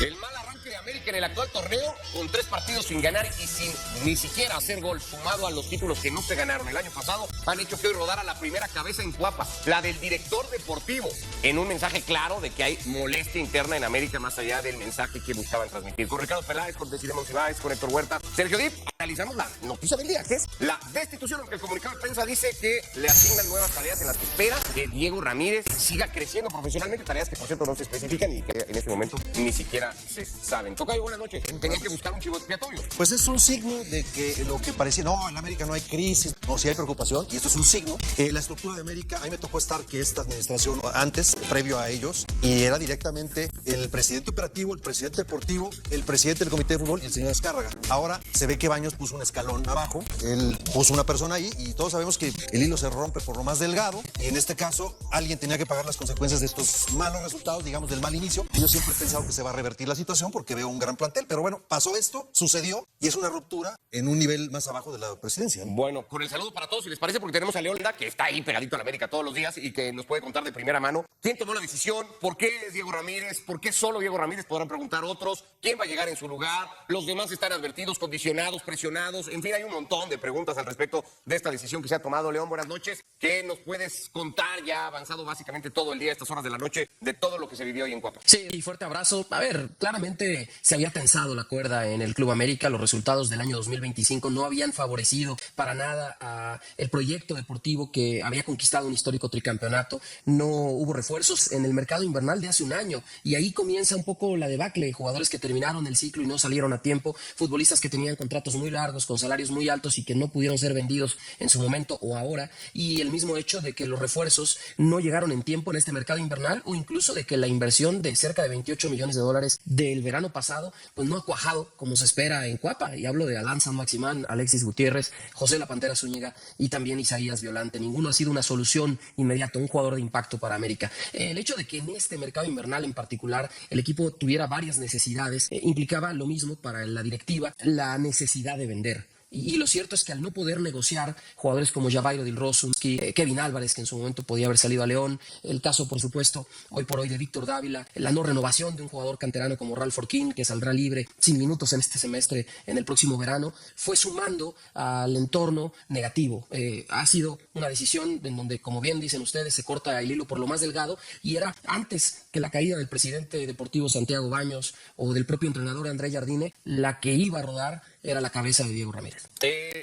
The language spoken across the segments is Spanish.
El mal arranque de América en el actual torneo, con 3 partidos sin ganar y sin ni siquiera hacer gol, sumado a los títulos que no se ganaron el año pasado, han hecho que hoy rodara la primera cabeza en Cuapa, la del director deportivo, en un mensaje claro de que hay molestia interna en América más allá del mensaje que buscaban transmitir. Con Ricardo Peláez, con Desiree Monsiváis, con Héctor Huerta, Sergio Dip, analizamos la noticia del día, que es la destitución, aunque el comunicado de prensa dice que le asignan nuevas tareas en las que espera que Diego Ramírez siga creciendo profesionalmente, tareas que por cierto no se especifican y que en este momento ni siquiera se saben. Tocayo, buenas noches. Tenía que buscar un chivo expiatorio. Pues es un signo de que lo que parecía, no, en América no hay crisis, no, sí hay preocupación, y esto es un signo. La estructura de América, a mí me tocó estar que esta administración antes, previo a ellos, y era directamente el presidente operativo, el presidente deportivo, el presidente del comité de fútbol y el señor Azcárraga. Ahora se ve que Baños puso un escalón abajo, él puso una persona ahí, y todos sabemos que el hilo se rompe por lo más delgado, y en este caso alguien tenía que pagar las consecuencias de estos malos resultados, digamos, del mal inicio. Yo siempre he pensado que se va a revertir la situación porque veo un gran plantel, pero bueno, pasó esto, sucedió, y es una ruptura en un nivel más abajo de la presidencia, ¿no? Bueno, con el saludo para todos, si les parece, porque tenemos a León Ledá, que está ahí pegadito a la América todos los días y que nos puede contar de primera mano quién tomó la decisión, por qué es Diego Ramírez, por qué solo Diego Ramírez, podrán preguntar otros, quién va a llegar en su lugar, los demás están advertidos, condicionados, presionados, en fin, hay un montón de preguntas al respecto de esta decisión que se ha tomado. León, buenas noches, ¿qué nos puedes contar? Ya ha avanzado básicamente todo el día, estas horas de la noche, de todo lo que se vivió hoy en Cuapa. Sí, y fuerte abrazo. A ver, claramente se había tensado la cuerda en el Club América, los resultados del año 2025 no habían favorecido para nada a el proyecto deportivo que había conquistado un histórico tricampeonato, no hubo refuerzos en el mercado invernal de hace un año y ahí comienza un poco la debacle, jugadores que terminaron el ciclo y no salieron a tiempo, futbolistas que tenían contratos muy largos, con salarios muy altos y que no pudieron ser vendidos en su momento o ahora, y el mismo hecho de que los refuerzos no llegaron en tiempo en este mercado invernal o incluso de que la inversión de cerca de 28 millones de dólares del verano pasado pues no ha cuajado como se espera en Cuapa, y hablo de Alan San Maximán, Alexis Gutiérrez, José La Pantera Zúñiga y también Isaías Violante. Ninguno ha sido una solución inmediata, un jugador de impacto para América. El hecho de que en este mercado invernal en particular el equipo tuviera varias necesidades implicaba lo mismo para la directiva, la necesidad de vender. Y lo cierto es que al no poder negociar jugadores como Javairo Dilrosunski, Kevin Álvarez, que en su momento podía haber salido a León, el caso, por supuesto, hoy por hoy de Víctor Dávila, la no renovación de un jugador canterano como Ralph Forquín, que saldrá libre sin minutos en este semestre, en el próximo verano, fue sumando al entorno negativo. Ha sido una decisión en donde, como bien dicen ustedes, se corta el hilo por lo más delgado, y era antes que la caída del presidente deportivo Santiago Baños o del propio entrenador André Jardine, la que iba a rodar era la cabeza de Diego Ramírez.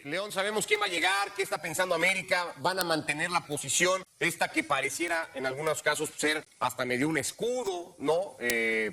León, sabemos quién va a llegar, qué está pensando América, van a mantener la posición, esta que pareciera en algunos casos ser hasta medio un escudo, ¿no?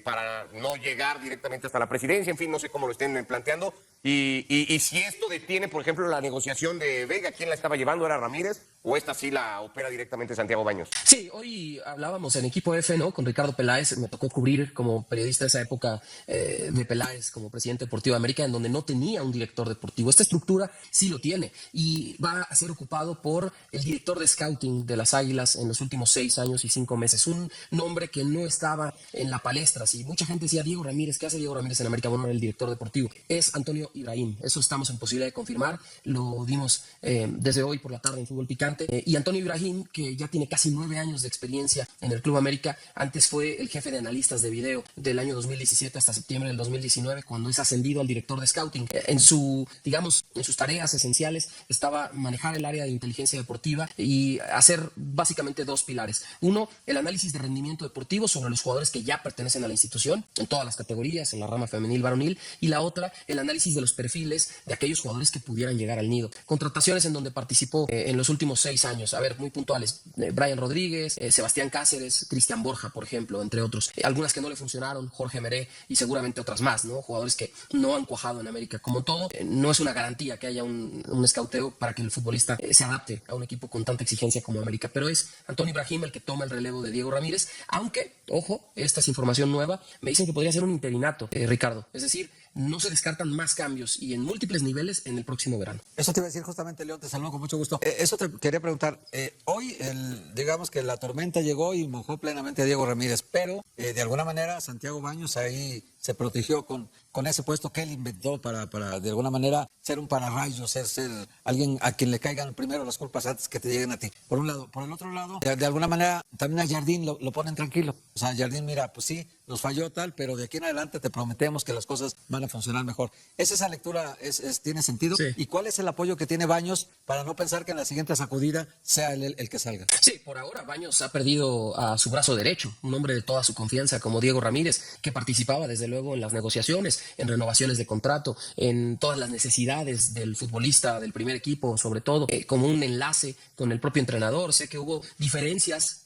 Para no llegar directamente hasta la presidencia, en fin, no sé cómo lo estén planteando. Y si esto detiene, por ejemplo, la negociación de Vega, ¿quién la estaba llevando? ¿Era Ramírez? ¿O esta sí la opera directamente Santiago Baños? Sí, hoy hablábamos en Equipo F, ¿no? Con Ricardo Peláez, me tocó cubrir como periodista de esa época de Peláez como presidente deportivo de América, en donde no tenía un director deportivo. Esta estructura sí lo tiene y va a ser ocupado por el director de scouting de las Águilas en los últimos 6 años y 5 meses. Un nombre que no estaba en la palestra. Si mucha gente decía Diego Ramírez, ¿qué hace Diego Ramírez en América? Bueno, era el director deportivo. Es Antonio Ibrahim. Eso estamos en posibilidad de confirmar. Lo dimos desde hoy por la tarde en Fútbol Picante. Y Antonio Ibrahim, que ya tiene casi 9 años de experiencia en el Club América, antes fue el jefe de analistas de video del año 2017 hasta septiembre del 2019, cuando es ascendido al director de scouting. En sus tareas esenciales estaba manejar el área de inteligencia deportiva y hacer básicamente 2 pilares. Uno, el análisis de rendimiento deportivo sobre los jugadores que ya pertenecen a la institución, en todas las categorías, en la rama femenil, varonil, y la otra, el análisis de los perfiles de aquellos jugadores que pudieran llegar al nido. Contrataciones en donde participó en los últimos 6 años, a ver, muy puntuales, Brian Rodríguez, Sebastián Cáceres, Cristian Borja, por ejemplo, entre otros. Algunas que no le funcionaron, Jorge Meré y seguramente otras más, ¿no? Jugadores que no han cuajado en América. Como todo, no es una garantía que haya un escauteo para que el futbolista se adapte a un equipo con tanta exigencia como América, pero es Antonio Ibrahim el que toma el relevo de Diego Ramírez, aunque, ojo, esta es información nueva, me dicen que podría ser un interinato, Ricardo, es decir, no se descartan más cambios y en múltiples niveles en el próximo verano. Eso te iba a decir justamente, León, te saludo con mucho gusto. Eso te quería preguntar. Hoy, digamos que la tormenta llegó y mojó plenamente a Diego Ramírez, pero de alguna manera Santiago Baños ahí se protegió con ese puesto que él inventó para de alguna manera ser un pararrayos, ser alguien a quien le caigan primero las culpas antes que te lleguen a ti. Por un lado. Por el otro lado, de alguna manera también a Jardín lo ponen tranquilo. O sea, Jardín, mira, pues sí, nos falló tal, pero de aquí en adelante te prometemos que las cosas van a funcionar mejor. Esa lectura tiene sentido. Sí. ¿Y cuál es el apoyo que tiene Baños para no pensar que en la siguiente sacudida sea él el que salga? Sí, por ahora Baños ha perdido a su brazo derecho, un hombre de toda su confianza como Diego Ramírez, que participaba desde luego en las negociaciones, en renovaciones de contrato, en todas las necesidades del futbolista del primer equipo, sobre todo, como un enlace con el propio entrenador. Sé que hubo diferencias.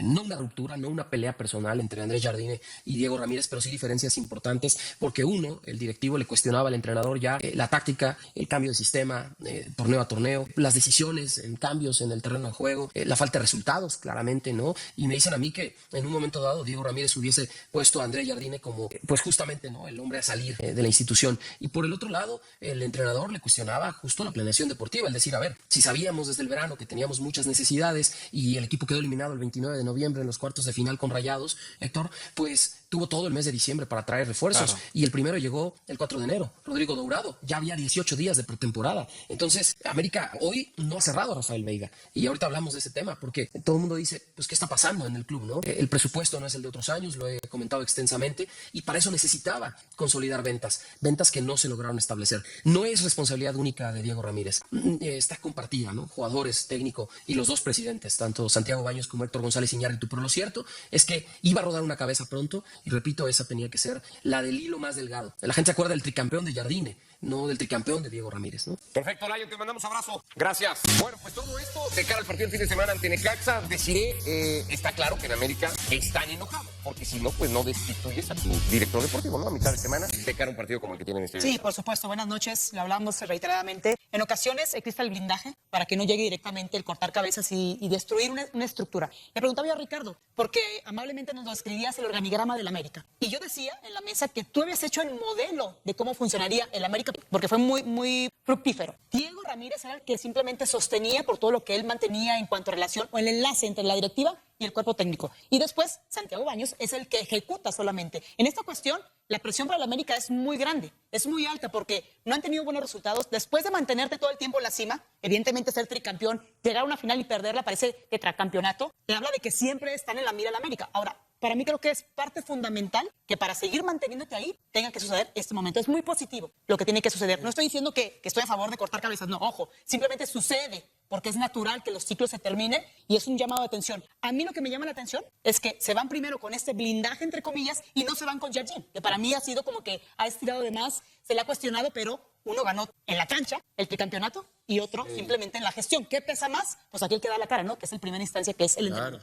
No una ruptura, no una pelea personal entre Andrés Jardine y Diego Ramírez, pero sí diferencias importantes, porque uno, el directivo, le cuestionaba al entrenador ya la táctica, el cambio de sistema, torneo a torneo, las decisiones en cambios en el terreno de juego, la falta de resultados, claramente, ¿no? Y me dicen a mí que en un momento dado Diego Ramírez hubiese puesto a Andrés Jardine como, pues justamente, ¿no? El hombre a salir de la institución. Y por el otro lado, el entrenador le cuestionaba justo la planeación deportiva, el decir, a ver, si sabíamos desde el verano que teníamos muchas necesidades y el equipo quedó eliminado el 29 de noviembre en los cuartos de final con Rayados, Héctor, pues tuvo todo el mes de diciembre para traer refuerzos. Claro. Y el primero llegó el 4 de enero, Rodrigo Dourado. Ya había 18 días de pretemporada. Entonces, América hoy no ha cerrado a Rafael Veiga. Y ahorita hablamos de ese tema porque todo el mundo dice, pues, ¿qué está pasando en el club, no? El presupuesto no es el de otros años, lo he comentado extensamente, y para eso necesitaba consolidar ventas que no se lograron establecer. No es responsabilidad única de Diego Ramírez. Está compartida, ¿no? Jugadores, técnico y los dos presidentes, tanto Santiago Baños como Héctor González Iñárritu. Pero lo cierto es que iba a rodar una cabeza pronto. Y repito, esa tenía que ser la del hilo más delgado. La gente se acuerda del tricampeón de Jardine, no del tricampeón de Diego Ramírez, ¿no? Perfecto, Lion, te mandamos abrazo. Gracias. Bueno, pues todo esto de cara al partido del fin de semana ante Necaxa, deciré, está claro que en América están enojados, porque si no, pues no destituyes a tu director deportivo, ¿no? A mitad de semana, de cara a un partido como el que tienen este día. Sí, por supuesto. Buenas noches. Lo hablamos reiteradamente. En ocasiones existe el blindaje para que no llegue directamente el cortar cabezas y destruir una estructura. Le preguntaba yo a Ricardo, porque amablemente nos lo escribías el organigrama del América. Y yo decía en la mesa que tú habías hecho el modelo de cómo funcionaría el América, porque fue muy fructífero. Diego Ramírez era el que simplemente sostenía por todo lo que él mantenía en cuanto a relación o el enlace entre la directiva y el cuerpo técnico. Y después, Santiago Baños es el que ejecuta solamente. En esta cuestión, la presión para el América es muy grande, es muy alta, porque no han tenido buenos resultados. Después de mantenerte todo el tiempo en la cima, evidentemente ser tricampeón, llegar a una final y perderla parece tetracampeonato, te habla de que siempre están en la mira el América. Ahora, para mí creo que es parte fundamental que para seguir manteniéndote ahí tenga que suceder este momento. Es muy positivo lo que tiene que suceder. No estoy diciendo que estoy a favor de cortar cabezas, no, ojo, simplemente sucede porque es natural que los ciclos se terminen y es un llamado de atención. A mí lo que me llama la atención es que se van primero con este blindaje, entre comillas, y no se van con Jardine, que para mí ha sido como que ha estirado de más, se le ha cuestionado, pero uno ganó en la cancha el tricampeonato y otro simplemente en la gestión. ¿Qué pesa más? Pues aquí el que da la cara, ¿no? Que es en primera instancia, que es el entrenador.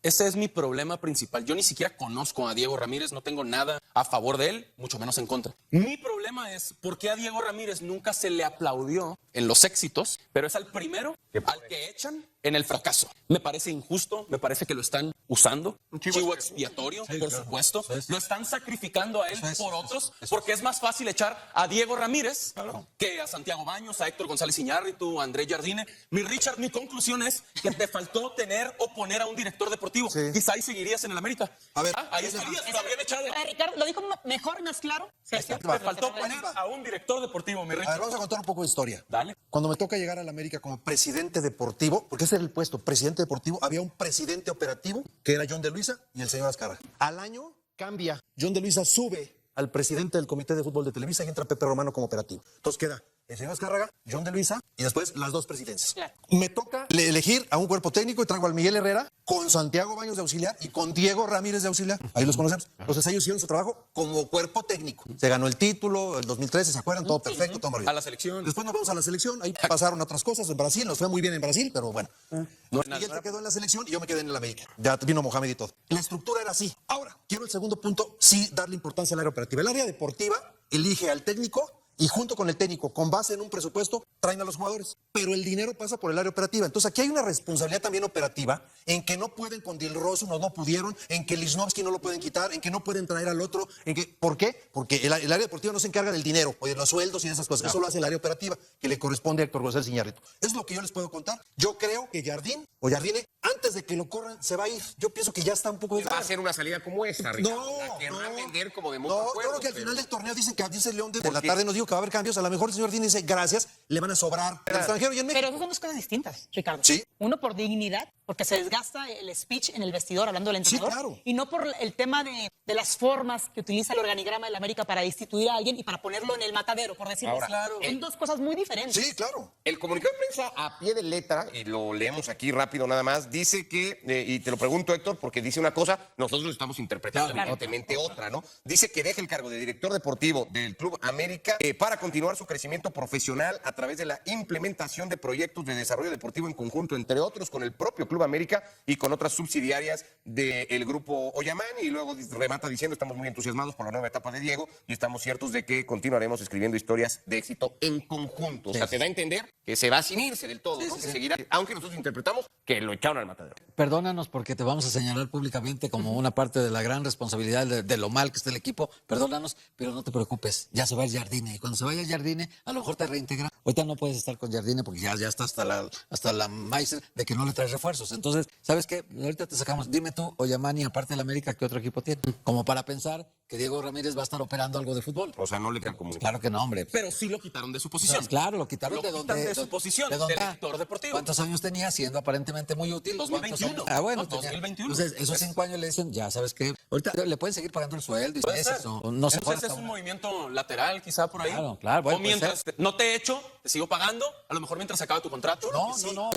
Ese es mi problema principal. Yo ni siquiera conozco a Diego Ramírez, no tengo nada a favor de él, mucho menos en contra. Mi problema es por qué a Diego Ramírez nunca se le aplaudió en los éxitos, pero es al primero al que echan en el fracaso. Me parece injusto, me parece que lo están usando, un chivo expiatorio, por supuesto. Lo están sacrificando a él por otros, porque es más fácil echar a Diego Ramírez que a Santiago Baños, a Héctor González Iñárritu, a Andrés Jardine. Mi conclusión es que te faltó tener o poner a un director deportivo. Sí. Quizá ahí seguirías en el América. A ver, ahí estarías, lo habrían echado. Ricardo, ¿lo dijo mejor y más claro? Sí, te faltó poner a un director deportivo, mi Richard. A ver, vamos a contar un poco de historia. Dale. Cuando me toca llegar a la América como presidente deportivo, porque ese era el puesto, presidente deportivo, había un presidente operativo, que era John de Luisa, y el señor Azcárraga. Al año cambia. John de Luisa sube al presidente del Comité de Fútbol de Televisa y entra Pepe Romano como operativo. Entonces queda el señor Azcárraga, John de Luisa y después las dos presidencias. Claro. Me toca elegir a un cuerpo técnico y traigo al Miguel Herrera con Santiago Baños de auxiliar y con Diego Ramírez de auxiliar. Ahí los conocemos. Entonces ellos hicieron su trabajo como cuerpo técnico. Se ganó el título, el 2013, ¿se acuerdan? Todo perfecto, todo maravilloso. A la selección. Después nos vamos a la selección, ahí pasaron otras cosas en Brasil, nos fue muy bien en Brasil, pero bueno. Miguel se quedó en la selección y yo me quedé en el América. Ya vino Mohamed y todo. La estructura era así. Ahora, quiero el segundo punto, sí darle importancia al área operativa. El área deportiva elige al técnico y junto con el técnico, con base en un presupuesto, traen a los jugadores. Pero el dinero pasa por el área operativa. Entonces aquí hay una responsabilidad también operativa en que no pueden con Dilroso, no pudieron, en que Lichnowsky no lo pueden quitar, en que no pueden traer al otro. ¿Por qué? Porque el área deportiva no se encarga del dinero, o de los sueldos y de esas cosas. Eso lo hace el área operativa, que le corresponde a Héctor González Iñárritu. Es lo que yo les puedo contar. Yo creo que Jardine, antes de que lo corran, se va a ir. Yo pienso que ya está un poco... Va a ser una salida como esa, Ricardo. La querrán vender como de mutuo acuerdo. Yo creo que al final del torneo dicen que a Dice León de la tarde nos dijo que va a haber cambios. A lo mejor el señor Jardine dice gracias, le van a sobrar al extranjero y en México. Pero esas son dos cosas distintas, Ricardo. Sí. Uno, por dignidad, porque se desgasta el speech en el vestidor hablando del entrenador. Sí, claro. Y no por el tema de las formas que utiliza el organigrama de la América para destituir a alguien y para ponerlo en el matadero, por decirlo Ahora, así. claro. Son dos cosas muy diferentes. Sí, claro. El comunicado de prensa a pie de letra, y lo leemos aquí rápido nada más, dice que, y te lo pregunto Héctor, porque dice una cosa, nosotros lo estamos interpretando evidentemente otra, ¿no? Dice que deja el cargo de director deportivo del Club América para continuar su crecimiento profesional a través de la implementación de proyectos de desarrollo deportivo en conjunto, entre otros con el propio Club América y con otras subsidiarias del grupo Oyamán, y luego remata diciendo, estamos muy entusiasmados por la nueva etapa de Diego y estamos ciertos de que continuaremos escribiendo historias de éxito en conjunto. O sea, te da a entender que se va sin irse del todo, ¿no? Que seguirá, aunque nosotros interpretamos que lo echaron al matadero. Perdónanos porque te vamos a señalar públicamente como una parte de la gran responsabilidad de lo mal que está el equipo. Perdónanos, pero no te preocupes. Ya se va el Jardine. Y cuando se vaya el Jardine, a lo mejor te reintegra. Ahorita no puedes estar con Jardine porque ya está hasta la maíz de que no le traes refuerzos. Entonces, ¿sabes qué? Ahorita te sacamos. Dime tú, Oyamani, aparte del América, ¿qué otro equipo tiene? Como para pensar que Diego Ramírez va a estar operando algo de fútbol. O sea, no le queda como... Claro que no, hombre. Pero sí lo quitaron de su posición. Pues claro, lo quitaron Lo de quitan donde... de su posición, dónde? director deportivo. ¿Cuántos años tenía siendo aparentemente muy útil? 2021. Ah, bueno, No, 2021. Entonces, esos 5 años le dicen, ya sabes qué, ahorita le pueden seguir pagando el sueldo y Puede meses, ser. o no sé. Entonces es un movimiento lateral quizá por ahí. Claro, bueno, o mientras no te echo, te sigo pagando, a lo mejor mientras se acaba tu contrato. No,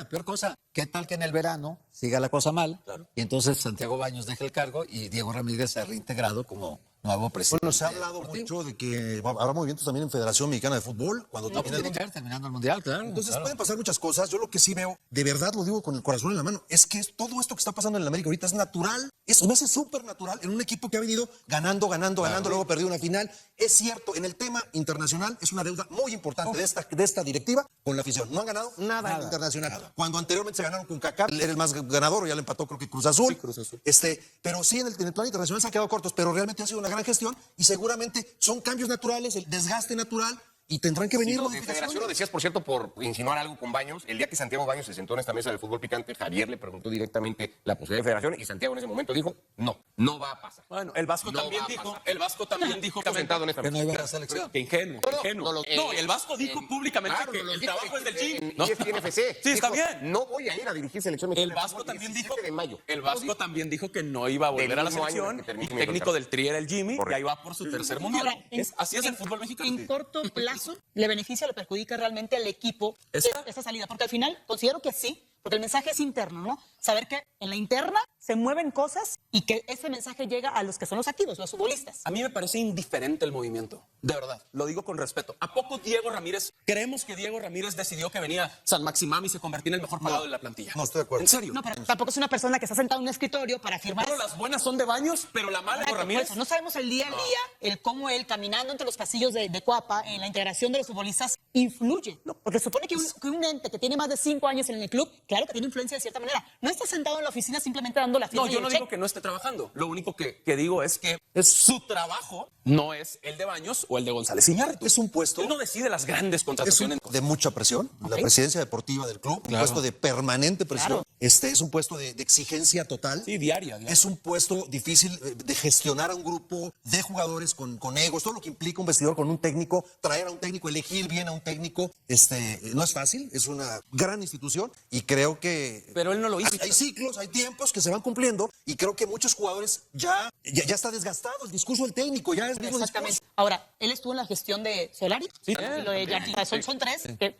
peor cosa. ¿Qué tal que en el verano siga la cosa mal? Claro. Y entonces Santiago Baños deja el cargo y Diego Ramírez se ha reintegrado como nuevo presidente. Bueno, se ha hablado mucho de que habrá movimientos también en Federación Mexicana de Fútbol. Cuando No, pues tiene que ver terminando el Mundial, claro. Entonces claro. pueden pasar muchas cosas. Yo lo que sí veo, de verdad lo digo con el corazón en la mano, es que todo esto que está pasando en el América ahorita es natural. Me hace súper natural en un equipo que ha venido ganando, luego perdió una final. Es cierto, en el tema internacional es una deuda muy importante de esta directiva con la afición. No han ganado nada en internacional. Cuando anteriormente se ganaron con Kaká, era el más ganador, ya le empató creo que Cruz Azul. Sí, Cruz Azul. Pero sí en el plano internacional se han quedado cortos, pero realmente ha sido una gran gestión y seguramente son cambios naturales, el desgaste natural. Y tendrán que venir Sí, los de Federación lo decías, por cierto, por insinuar algo con Baños. El día que Santiago Baños se sentó en esta mesa del fútbol picante, Javier le preguntó directamente la posibilidad de Federación y Santiago en ese momento dijo, no va a pasar. Bueno, el Vasco No también va a dijo, pasar. el Vasco también dijo Está sentado en esta Que mesa. no iba a la selección. que ingenuo. No, el Vasco dijo públicamente Claro, que lo el dijo trabajo es del en Jim. ESPN FC. Sí, está Dijo, bien. No voy a ir a dirigir selección mexicana El de Vasco fútbol también 17 dijo, de mayo. el Vasco también dijo que no iba a volver a la mismo año selección. que termine Y mi técnico contrato. del Tri era el Jimmy, y Correcto. ahí va por su tercer mundial. Ahora, Así es el fútbol mexicano. En corto plazo, ¿le beneficia o le perjudica realmente al equipo esta salida? Porque al final considero que sí, porque el mensaje es interno, ¿no? Saber que en la interna se mueven cosas y que ese mensaje llega a los que son los activos, los futbolistas. A mí me parece indiferente el movimiento, de verdad, lo digo con respeto. ¿A poco Diego Ramírez, creemos que Diego Ramírez decidió que venía San Maximam y se convertía en el mejor pagado de la plantilla? No, estoy de acuerdo. ¿En serio? No, pero tampoco es una persona que está sentada en un escritorio para firmar. Solo las buenas son de Baños, pero la mala de Correcto, Ramírez. por eso. No sabemos el día al día, el cómo él, caminando entre los pasillos de Cuapa, en la integración de los futbolistas, influye. ¿No? Porque supone que un ente que tiene más de 5 años en el club, claro que tiene influencia de cierta manera. No está sentado en la oficina simplemente dando la firma. No, yo no digo que no esté trabajando. Lo único que digo es que su trabajo no es el de Baños o el de González Iñárritu. Es un puesto. Él no decide las grandes Es contrataciones. de mucha presión, la presidencia deportiva del club, un puesto de permanente presión. Es un puesto de exigencia total. Sí, diaria. Es un puesto difícil de gestionar a un grupo de jugadores con egos, todo lo que implica un vestidor con un técnico, traer a un técnico, elegir bien a un técnico, no es fácil, es una gran institución y creo que... Pero él no lo hizo. Hay ciclos, hay tiempos que se van cumpliendo y creo que muchos jugadores ya está desgastado el discurso del técnico, ya es el mismo Exactamente. discurso. Ahora, él estuvo en la gestión de Solari, Sí. y lo de Jardine. Son tres que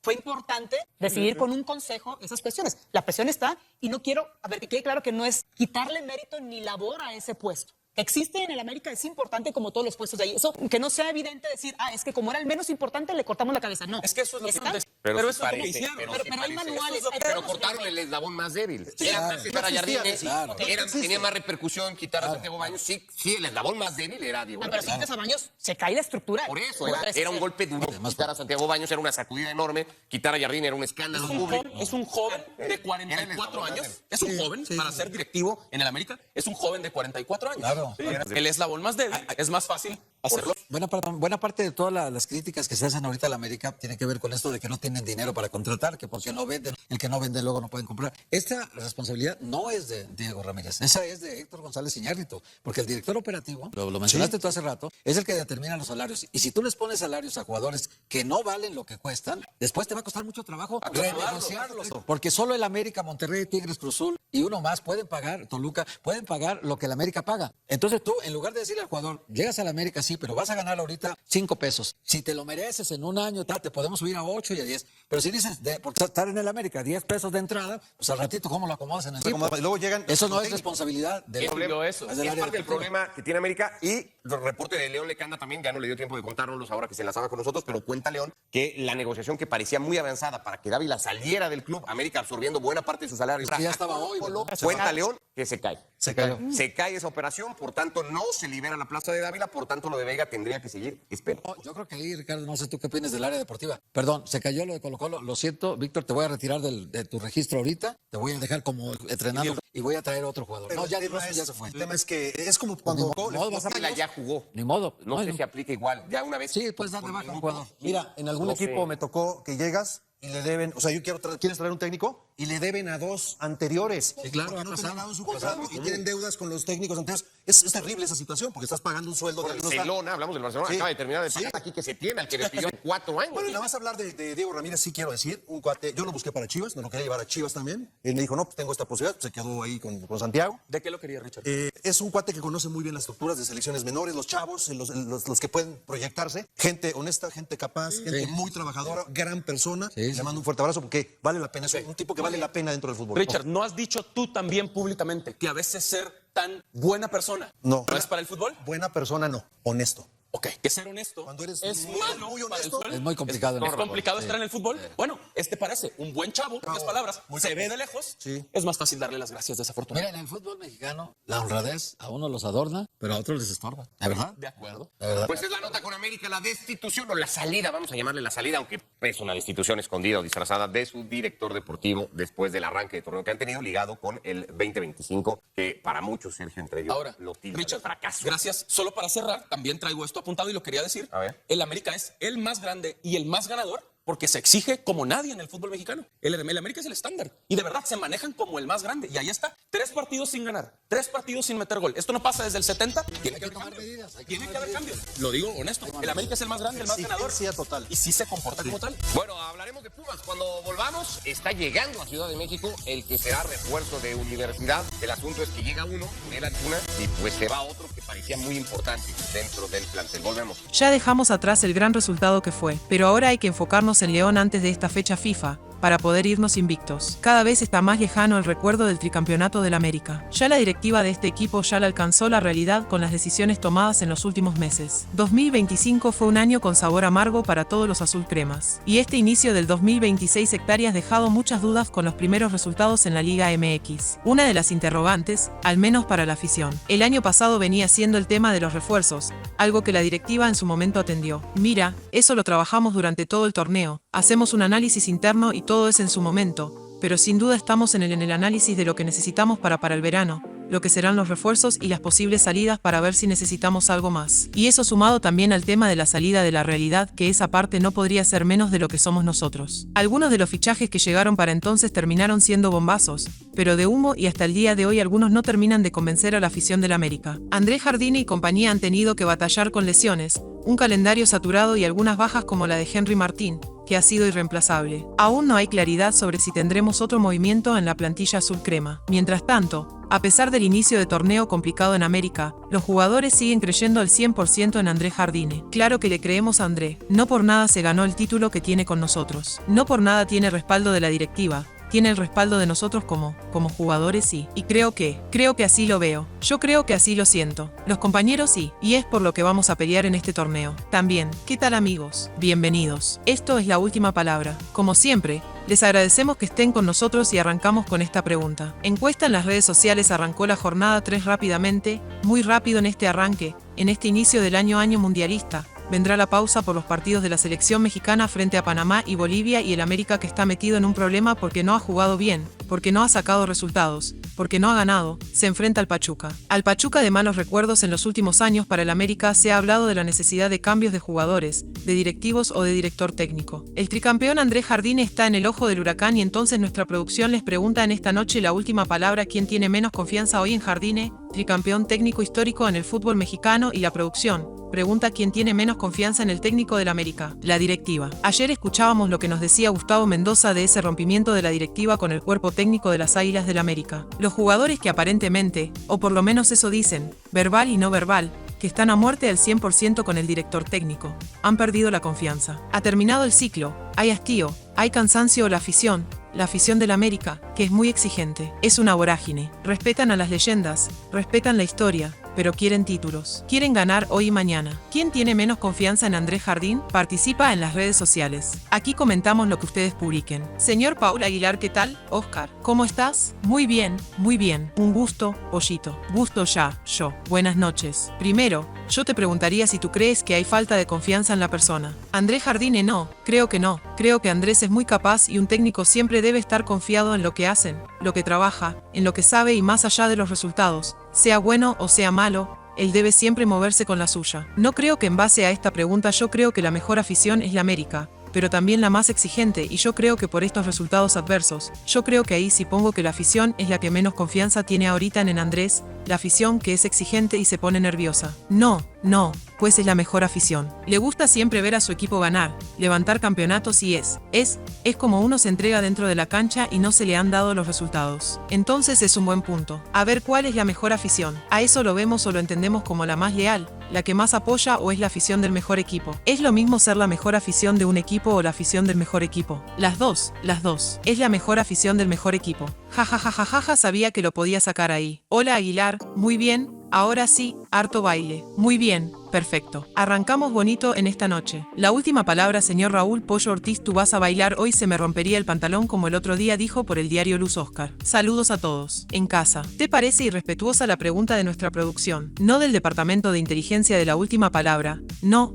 fue importante decidir con un consejo esas cuestiones. La presión está y no quiero, que quede claro que no es quitarle mérito ni labor a ese puesto. Que existe en el América es importante como todos los puestos de ahí. Eso, que no sea evidente decir, es que como era el menos importante le cortamos la cabeza. No. Es que eso es lo que Está. Pero sí eso es lo que parece, hicieron. Pero sí hay parece. manuales. Pero hay cortaron el eslabón más débil. Sí, Era claro. más quitar a No existía, Jardine, sí, claro. tenía más repercusión quitar a Santiago Baños. Sí, el eslabón más débil era Diego. Pero si quitas a Baños, se cae la estructura. Por eso, era un golpe duro. Quitar a Santiago Baños era una sacudida enorme. Quitar a Jardine era un escándalo público. Es un joven de 44 años. Es un joven para ser directivo en el América. Es un joven de 44 años. Claro. Sí, el eslabón más débil es más fácil hacerlo. Buena parte de todas las críticas que se hacen ahorita a la América tiene que ver con esto de que no tienen dinero para contratar, que porque no venden, el que no vende luego no pueden comprar. Esta responsabilidad no es de Diego Ramírez, esa es de Héctor González Iñárritu, porque el director operativo, lo mencionaste tú hace rato, es el que determina los salarios. Y si tú les pones salarios a jugadores que no valen lo que cuestan, después te va a costar mucho trabajo renegociarlos. Porque solo el América, Monterrey, Tigres, Cruz Azul y uno más pueden pagar, Toluca, pueden pagar lo que el América paga. Entonces tú, en lugar de decirle al jugador, llegas a la América, sí, pero vas a ganar ahorita 5 pesos. Si te lo mereces en un año, te podemos subir a 8 y a 10. Pero si dices, por estar en el América, 10 pesos de entrada, pues al ratito, ¿cómo lo acomodas en el equipo? Y luego llegan. Eso no es responsabilidad del Problema, eso. Es parte del problema que tiene América, y el reporte de León Lecanda también, ya no le dio tiempo de contárnoslos ahora que se enlazaba con nosotros, pero cuenta León que la negociación que parecía muy avanzada para que Dávila saliera del club, América absorbiendo buena parte de su salario. Sí, ya estaba hoy. Cuenta León que se cae. Se cayó. Se cae esa operación, por tanto no se libera la plaza de Dávila, por tanto lo de Vega tendría que seguir. Espero. Yo creo que ahí, Ricardo, no sé tú qué opinas del área deportiva. Perdón, se cayó lo de Colo-Colo. Lo siento, Víctor, te voy a retirar de tu registro ahorita. Te voy a dejar como entrenando y voy a traer otro jugador. Pero No, ya el tema ya se fue. El tema es que es como cuando Dávila ya jugó. Ni modo. No sé si aplica igual. Ya una vez. Sí, puedes dar de baja a un jugador. Mira, en algún No equipo sé. me tocó que llegas y le deben, o sea, ¿quieres traer un técnico? Y le deben a 2 anteriores. Sí, claro, Porque ha no pasado. terminaron su contrato y tienen deudas con los técnicos anteriores. Es terrible esa situación porque estás pagando un sueldo de algunos. Barcelona, hablamos del Barcelona, Sí. acaba de terminar de Sí. pagar aquí que se tiene, al que despidió en 4 años. Bueno, y nada más hablar de Diego Ramírez, sí quiero decir, un cuate, yo lo busqué para Chivas, me lo quería llevar a Chivas también. Él me dijo, no, pues tengo esta posibilidad, se quedó ahí con Santiago. ¿De qué lo quería Richard? Es un cuate que conoce muy bien las estructuras de selecciones menores, los chavos, los que pueden proyectarse. Gente honesta, gente capaz, gente muy trabajadora, gran persona. Sí, sí. Le mando un fuerte abrazo porque vale la pena, es un tipo que vale la pena dentro del fútbol. Richard, ¿no has dicho tú también públicamente que a veces ser tan buena persona No. es para el fútbol? Buena persona, no, honesto. Ok, que ser honesto Cuando eres es muy malo honesto, para el fútbol. Es muy complicado. en ¿Es el complicado fútbol. estar en el fútbol? Bueno, parece un buen chavo, en pocas palabras, muy se capaz. ve de lejos, Sí. es más fácil darle las gracias desafortunadamente. Mira, en el fútbol mexicano, la honradez a uno los adorna, pero a otros les estorba. ¿De verdad? De acuerdo. De verdad. Pues es la nota con América, la destitución o la salida, vamos a llamarle la salida, aunque es una destitución escondida o disfrazada de su director deportivo después del arranque de torneo que han tenido ligado con el 2025, que para muchos, Sergio, entre ellos, Ahora, lo tilda de Richard, fracaso. gracias. Solo para cerrar, también traigo esto apuntado y lo quería decir. A ver. El América es el más grande y el más ganador porque se exige como nadie en el fútbol mexicano. El América es el estándar y de verdad se manejan como el más grande. Y ahí está, 3 partidos sin ganar, 3 partidos sin meter gol. Esto no pasa desde el 70. Tiene que haber tomar cambios. medidas, hay que Tiene tomar que haber medidas. cambios. Lo digo honesto. El América es el más grande, el más ganador. Exigencia total. Y sí se comporta como tal. Bueno, hablaremos de Pumas. Cuando volvamos, está llegando a Ciudad de México el que será refuerzo de Universidad. El asunto es que llega uno, Miguel Antuna, y pues se va otro que parecía muy importante dentro del plantel. Volvemos. Ya dejamos atrás el gran resultado que fue, pero ahora hay que enfocarnos en León antes de esta fecha FIFA, para poder irnos invictos. Cada vez está más lejano el recuerdo del tricampeonato del América. Ya la directiva de este equipo ya la alcanzó la realidad con las decisiones tomadas en los últimos meses. 2025 fue un año con sabor amargo para todos los azul cremas. Y este inicio del 2026 hectáreas dejado muchas dudas con los primeros resultados en la Liga MX. Una de las interrogantes, al menos para la afición. El año pasado venía siendo el tema de los refuerzos, algo que la directiva en su momento atendió. Mira, eso lo trabajamos durante todo el torneo. Hacemos un análisis interno y todo es en su momento, pero sin duda estamos en el análisis de lo que necesitamos para el verano, lo que serán los refuerzos y las posibles salidas para ver si necesitamos algo más. Y eso sumado también al tema de la salida de la realidad, que esa parte no podría ser menos de lo que somos nosotros. Algunos de los fichajes que llegaron para entonces terminaron siendo bombazos, pero de humo, y hasta el día de hoy algunos no terminan de convencer a la afición del América. Andrés Jardine y compañía han tenido que batallar con lesiones, un calendario saturado y algunas bajas como la de Henry Martín, que ha sido irreemplazable. Aún no hay claridad sobre si tendremos otro movimiento en la plantilla azul crema. Mientras tanto, a pesar del inicio de torneo complicado en América, los jugadores siguen creyendo al 100% en Andrés Jardine. Claro que le creemos a André, no por nada se ganó el título que tiene con nosotros. No por nada tiene respaldo de la directiva. Tiene el respaldo de nosotros como jugadores, sí. Y creo que así lo veo. Yo creo que así lo siento. Los compañeros sí. Y es por lo que vamos a pelear en este torneo. También, ¿qué tal amigos? Bienvenidos. Esto es la última palabra. Como siempre, les agradecemos que estén con nosotros y arrancamos con esta pregunta. Encuesta en las redes sociales arrancó la jornada 3 rápidamente, muy rápido en este arranque, en este inicio del año mundialista. Vendrá la pausa por los partidos de la selección mexicana frente a Panamá y Bolivia y el América que está metido en un problema porque no ha jugado bien, porque no ha sacado resultados, porque no ha ganado, se enfrenta al Pachuca. Al Pachuca de malos recuerdos en los últimos años para el América se ha hablado de la necesidad de cambios de jugadores, de directivos o de director técnico. El tricampeón Andrés Jardine está en el ojo del huracán y entonces nuestra producción les pregunta en esta noche la última palabra: ¿quién tiene menos confianza hoy en Jardine, tricampeón técnico histórico en el fútbol mexicano? Y la producción pregunta quién tiene menos confianza en el técnico del América, la directiva. Ayer escuchábamos lo que nos decía Gustavo Mendoza de ese rompimiento de la directiva con el cuerpo técnico de las Águilas del América. Los jugadores que aparentemente, o por lo menos eso dicen, verbal y no verbal, que están a muerte al 100% con el director técnico, han perdido la confianza. Ha terminado el ciclo, hay hastío, hay cansancio. La afición del América, que es muy exigente, es una vorágine. Respetan a las leyendas, respetan la historia, pero quieren títulos. Quieren ganar hoy y mañana. ¿Quién tiene menos confianza en Andrés Jardín? Participa en las redes sociales. Aquí comentamos lo que ustedes publiquen. Señor Paul Aguilar, ¿qué tal? Oscar, ¿cómo estás? Muy bien, muy bien. Un gusto, Pollito. Gusto ya, yo. Buenas noches. Primero, yo te preguntaría si tú crees que hay falta de confianza en la persona. Andrés Jardine no, creo que no. Creo que Andrés es muy capaz y un técnico siempre debe estar confiado en lo que hacen, lo que trabaja, en lo que sabe y más allá de los resultados. Sea bueno o sea malo, él debe siempre moverse con la suya. No creo que en base a esta pregunta yo creo que la mejor afición es la América, pero también la más exigente, y yo creo que por estos resultados adversos, yo creo que ahí sí pongo que la afición es la que menos confianza tiene ahorita en Andrés, la afición que es exigente y se pone nerviosa. No, pues es la mejor afición. Le gusta siempre ver a su equipo ganar, levantar campeonatos y es como uno se entrega dentro de la cancha y no se le han dado los resultados. Entonces es un buen punto. A ver cuál es la mejor afición. ¿A eso lo vemos o lo entendemos como la más leal, la que más apoya, o es la afición del mejor equipo? ¿Es lo mismo ser la mejor afición de un equipo o la afición del mejor equipo? Las dos. Es la mejor afición del mejor equipo. Ja, sabía que lo podía sacar ahí. Hola Aguilar, muy bien. Ahora sí, harto baile. Muy bien, perfecto. Arrancamos bonito en esta noche. La última palabra, señor Raúl Pollo Ortiz, tú vas a bailar hoy. Se me rompería el pantalón como el otro día, dijo por el diario Luz Oscar. Saludos a todos. En casa. ¿Te parece irrespetuosa la pregunta de nuestra producción? No del Departamento de Inteligencia de la última palabra. No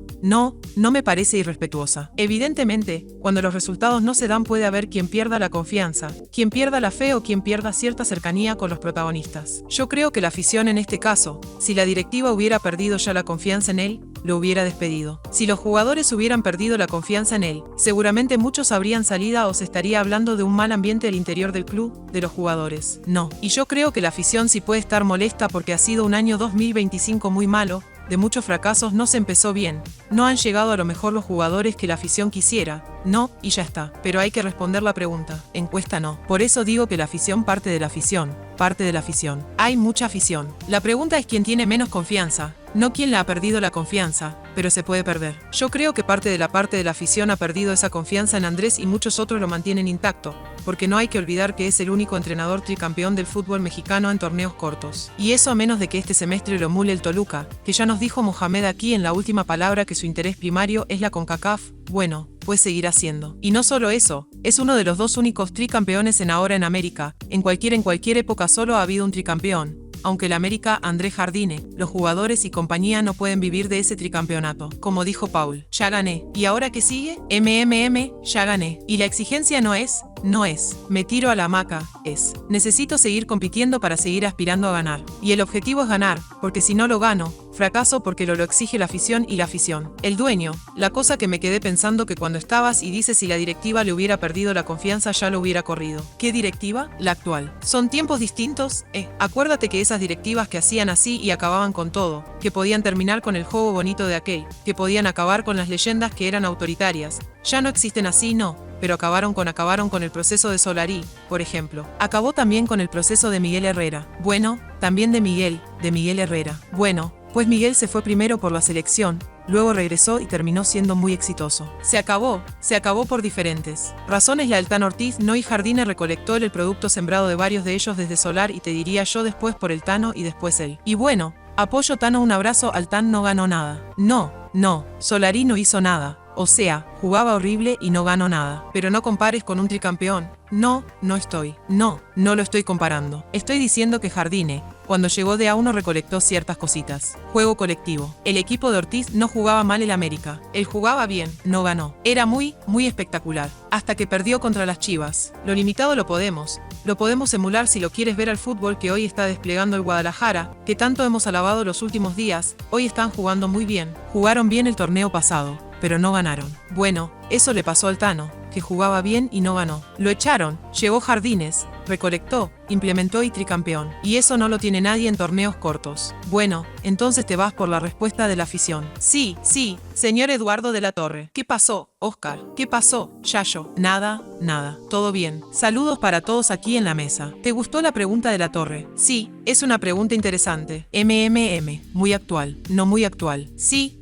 me parece irrespetuosa. Evidentemente, cuando los resultados no se dan puede haber quien pierda la confianza, quien pierda la fe o quien pierda cierta cercanía con los protagonistas. Yo creo que la afición en este caso, si la directiva hubiera perdido ya la confianza en él, lo hubiera despedido. Si los jugadores hubieran perdido la confianza en él, seguramente muchos habrían salido o se estaría hablando de un mal ambiente del interior del club, de los jugadores. No. Y yo creo que la afición sí puede estar molesta porque ha sido un año 2025 muy malo, de muchos fracasos, no se empezó bien, no han llegado a lo mejor los jugadores que la afición quisiera, no, y ya está. Pero hay que responder la pregunta, encuesta no. Por eso digo que la afición parte de la afición. Hay mucha afición. La pregunta es quién tiene menos confianza, no quién la ha perdido la confianza, pero se puede perder. Yo creo que parte de la afición ha perdido esa confianza en Andrés y muchos otros lo mantienen intacto, porque no hay que olvidar que es el único entrenador tricampeón del fútbol mexicano en torneos cortos. Y eso a menos de que este semestre lo mule el Toluca, que ya nos dijo Mohamed aquí en la última palabra que su interés primario es la CONCACAF, bueno, pues seguirá siendo. Y no solo eso, es uno de los dos únicos tricampeones ahora en América. En cualquier época solo ha habido un tricampeón. Aunque el América, Andrés Jardine, los jugadores y compañía no pueden vivir de ese tricampeonato. Como dijo Paul, ya gané. ¿Y ahora qué sigue? Ya gané. Y la exigencia no es, me tiro a la hamaca, necesito seguir compitiendo para seguir aspirando a ganar. Y el objetivo es ganar, porque si no lo gano, fracaso porque lo exige la afición y la afición. El dueño, la cosa que me quedé pensando que cuando estabas y dices si la directiva le hubiera perdido la confianza ya lo hubiera corrido. ¿Qué directiva? La actual. Son tiempos distintos, Acuérdate que esas directivas que hacían así y acababan con todo, que podían terminar con el juego bonito de aquel, que podían acabar con las leyendas que eran autoritarias. Ya no existen así, no. Pero acabaron con el proceso de Solari, por ejemplo. Acabó también con el proceso de Miguel Herrera. Bueno, también de Miguel Herrera. Bueno, pues Miguel se fue primero por la selección, luego regresó y terminó siendo muy exitoso. Se acabó por diferentes razones. La del Tan Ortiz no, y Jardine recolectó el producto sembrado de varios de ellos desde Solar y te diría yo después por el Tano y después él. Y bueno, apoyo Tano, un abrazo al Tan, no ganó nada. No, Solari no hizo nada. O sea, jugaba horrible y no ganó nada. Pero no compares con un tricampeón. No lo estoy comparando. Estoy diciendo que Jardine, cuando llegó de A1 recolectó ciertas cositas. Juego colectivo. El equipo de Ortiz no jugaba mal el América. Él jugaba bien, no ganó. Era muy espectacular. Hasta que perdió contra las Chivas. Lo limitado lo podemos, Lo podemos emular si lo quieres ver al fútbol que hoy está desplegando el Guadalajara, que tanto hemos alabado los últimos días. Hoy están jugando muy bien. Jugaron bien el torneo pasado, pero no ganaron. Bueno, eso le pasó al Tano, que jugaba bien y no ganó. Lo echaron, llevó Jardines, recolectó, implementó y tricampeón. Y eso no lo tiene nadie en torneos cortos. Bueno, entonces te vas por la respuesta de la afición. Sí, señor Eduardo de la Torre. ¿Qué pasó, Oscar? ¿Qué pasó, Yayo? Nada. Todo bien. Saludos para todos aquí en la mesa. ¿Te gustó la pregunta de la Torre? Sí, es una pregunta interesante. Muy actual. No muy actual. Sí.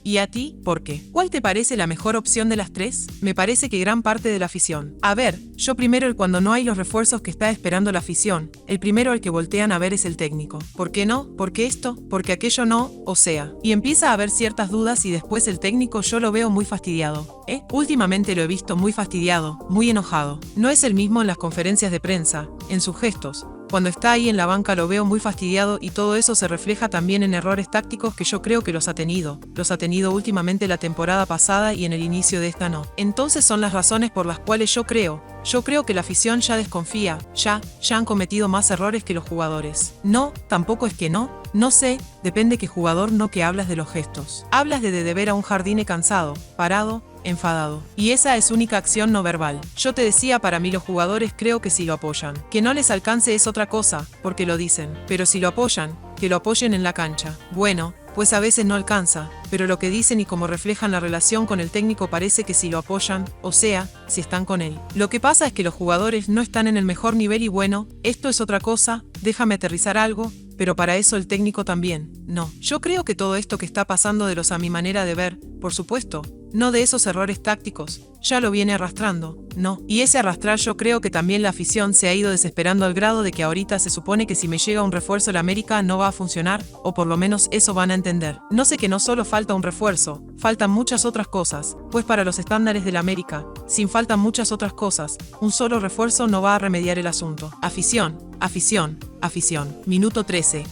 ¿Y a ti? ¿Por qué? ¿Cuál te parece la mejor opción de las tres? Me parece que gran parte de la afición. A ver, yo primero el cuando no hay los refuerzos que está esperando la afición. El primero al que voltean a ver es el técnico. ¿Por qué no? ¿Por qué esto? ¿Por qué aquello no? O sea, y empieza a haber ciertas dudas y después el técnico yo lo veo muy fastidiado. Últimamente lo he visto muy fastidiado, muy enojado. No es el mismo en las conferencias de prensa, en sus gestos. Cuando está ahí en la banca lo veo muy fastidiado y todo eso se refleja también en errores tácticos que yo creo que los ha tenido. Los ha tenido últimamente la temporada pasada y en el inicio de esta no. Entonces son las razones por las cuales yo creo que la afición ya desconfía, ya han cometido más errores que los jugadores. No, tampoco es que no sé, depende qué jugador, no que hablas de los gestos. Hablas de ver a un Jardine cansado, parado, enfadado. Y esa es única acción no verbal. Yo te decía, para mí los jugadores creo que si lo apoyan. Que no les alcance es otra cosa, porque lo dicen. Pero si lo apoyan, que lo apoyen en la cancha. Bueno, pues a veces no alcanza, pero lo que dicen y cómo reflejan la relación con el técnico parece que si lo apoyan, o sea, si están con él. Lo que pasa es que los jugadores no están en el mejor nivel y bueno, esto es otra cosa, déjame aterrizar algo, pero para eso el técnico también. No, yo creo que todo esto que está pasando de los a mi manera de ver, por supuesto, no de esos errores tácticos, ya lo viene arrastrando, no. Y ese arrastrar yo creo que también la afición se ha ido desesperando al grado de que ahorita se supone que si me llega un refuerzo el América no va a funcionar, o por lo menos eso van a entender. No sé, que no solo falta un refuerzo, faltan muchas otras cosas, pues para los estándares del América, sin faltan muchas otras cosas, un solo refuerzo no va a remediar el asunto. Afición. Minuto 13.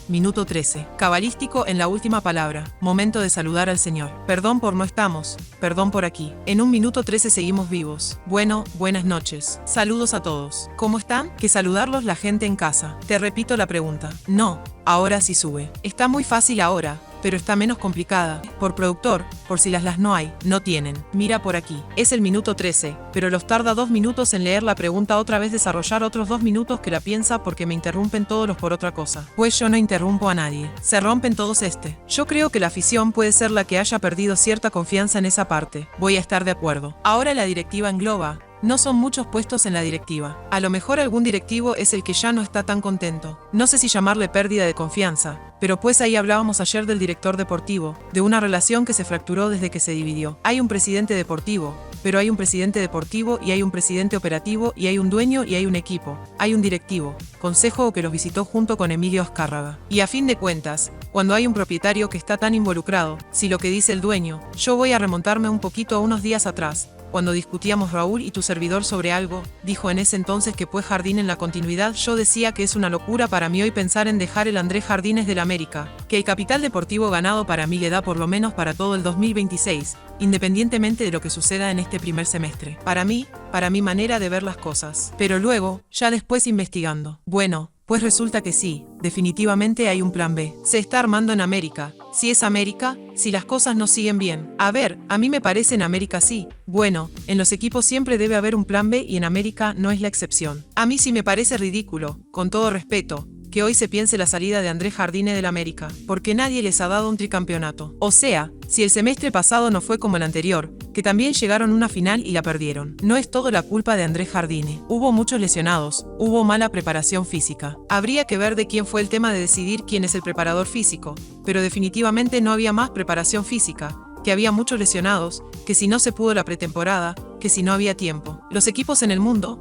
Cabalístico en la última palabra. Momento de saludar al Señor. Perdón por no estamos, perdón por aquí. En un minuto 13 seguimos vivos. Bueno, buenas noches. Saludos a todos. ¿Cómo están? Que saludarlos la gente en casa. Te repito la pregunta. No, ahora sí sube. Está muy fácil ahora, pero está menos complicada. Por productor, por si las no hay, no tienen. Mira por aquí. Es el minuto 13, pero los tarda 2 minutos en leer la pregunta, otra vez desarrollar otros 2 minutos que la piensa porque me interrumpen todos los por otra cosa. Pues yo no interrumpo a nadie. Se rompen todos Yo creo que la afición puede ser la que haya perdido cierta confianza en esa parte. Voy a estar de acuerdo. Ahora la directiva engloba. No son muchos puestos en la directiva. A lo mejor algún directivo es el que ya no está tan contento. No sé si llamarle pérdida de confianza, pero pues ahí hablábamos ayer del director deportivo, de una relación que se fracturó desde que se dividió. Hay un presidente deportivo, pero hay un presidente deportivo y hay un presidente operativo y hay un dueño y hay un equipo. Hay un directivo, consejo que los visitó junto con Emilio Azcárraga. Y a fin de cuentas, cuando hay un propietario que está tan involucrado, si lo que dice el dueño, yo voy a remontarme un poquito a unos días atrás, cuando discutíamos Raúl y tu servidor sobre algo, dijo en ese entonces que pues Jardín en la continuidad. Yo decía que es una locura para mí hoy pensar en dejar el Andrés Jardines del América, que el capital deportivo ganado para mí le da por lo menos para todo el 2026, independientemente de lo que suceda en este primer semestre. Para mi manera de ver las cosas. Pero luego, ya después investigando, bueno, pues resulta que sí, definitivamente hay un plan B. Se está armando en América. Si es América, si las cosas no siguen bien. A ver, a mí me parece en América sí. Bueno, en los equipos siempre debe haber un plan B y en América no es la excepción. A mí sí me parece ridículo, con todo respeto, que hoy se piense la salida de Andrés Jardine del América, porque nadie les ha dado un tricampeonato. O sea, si el semestre pasado no fue como el anterior, que también llegaron a una final y la perdieron. No es todo la culpa de Andrés Jardine. Hubo muchos lesionados, hubo mala preparación física. Habría que ver de quién fue el tema de decidir quién es el preparador físico, pero definitivamente no había más preparación física, que había muchos lesionados, que si no se pudo la pretemporada, que si no había tiempo. Los equipos en el mundo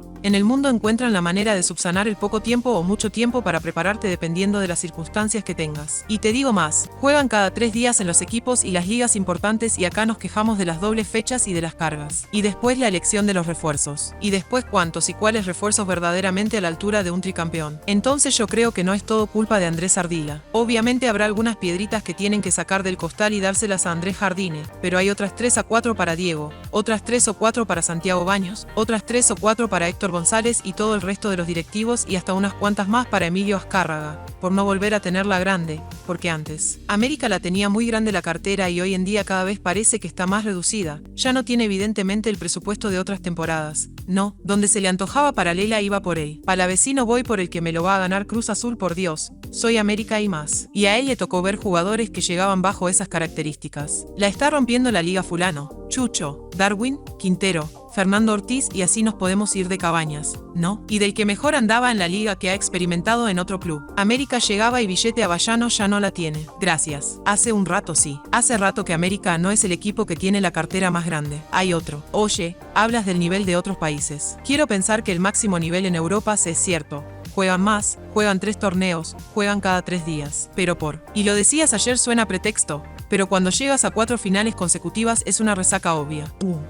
encuentran la manera de subsanar el poco tiempo o mucho tiempo para prepararte dependiendo de las circunstancias que tengas. Y te digo más, juegan cada 3 días en los equipos y las ligas importantes y acá nos quejamos de las dobles fechas y de las cargas. Y después la elección de los refuerzos. Y después cuántos y cuáles refuerzos verdaderamente a la altura de un tricampeón. Entonces yo creo que no es todo culpa de Andrés Ardila. Obviamente habrá algunas piedritas que tienen que sacar del costal y dárselas a Andrés Jardine, pero hay otras 3 a 4 para Diego, otras 3 o 4 para para Santiago Baños, otras 3 o 4 para Héctor González y todo el resto de los directivos y hasta unas cuantas más para Emilio Azcárraga, por no volver a tenerla grande, porque antes América la tenía muy grande la cartera y hoy en día cada vez parece que está más reducida, ya no tiene evidentemente el presupuesto de otras temporadas, no, donde se le antojaba paralela iba por él, palavecino voy por el que me lo va a ganar Cruz Azul por Dios, soy América y más, y a él le tocó ver jugadores que llegaban bajo esas características, la está rompiendo la liga fulano, Chucho, Darwin, Quintero, Fernando Ortiz y así nos podemos ir de Cabañas, ¿no? Y del que mejor andaba en la liga que ha experimentado en otro club. América llegaba y billete a Vallano ya no la tiene. Gracias. Hace un rato sí. Hace rato que América no es el equipo que tiene la cartera más grande. Hay otro. Oye, hablas del nivel de otros países. Quiero pensar que el máximo nivel en Europa es cierto. Juegan más, juegan 3 torneos, juegan cada 3 días. Pero y lo decías ayer suena pretexto, pero cuando llegas a 4 finales consecutivas es una resaca obvia.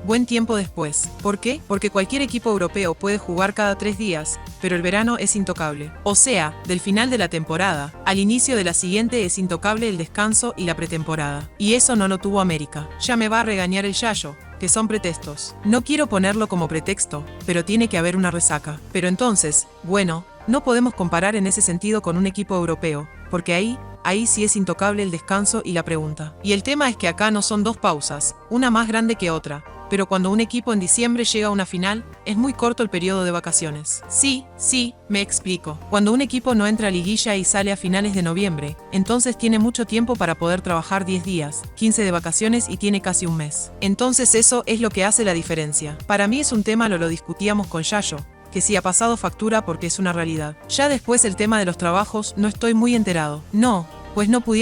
Buen tiempo después. ¿Por qué? Porque cualquier equipo europeo puede jugar cada 3 días, pero el verano es intocable. O sea, del final de la temporada al inicio de la siguiente es intocable el descanso y la pretemporada. Y eso no lo tuvo América. Ya me va a regañar el Yayo, que son pretextos. No quiero ponerlo como pretexto, pero tiene que haber una resaca. Pero entonces, bueno, no podemos comparar en ese sentido con un equipo europeo, porque ahí sí es intocable el descanso y la pregunta. Y el tema es que acá no son 2 pausas, una más grande que otra, pero cuando un equipo en diciembre llega a una final, es muy corto el periodo de vacaciones. Sí, me explico. Cuando un equipo no entra a liguilla y sale a finales de noviembre, entonces tiene mucho tiempo para poder trabajar 10 días, 15 de vacaciones y tiene casi un mes. Entonces eso es lo que hace la diferencia. Para mí es un tema, lo discutíamos con Yayo, que sí ha pasado factura porque es una realidad. Ya después el tema de los trabajos no estoy muy enterado. No, pues no pudieron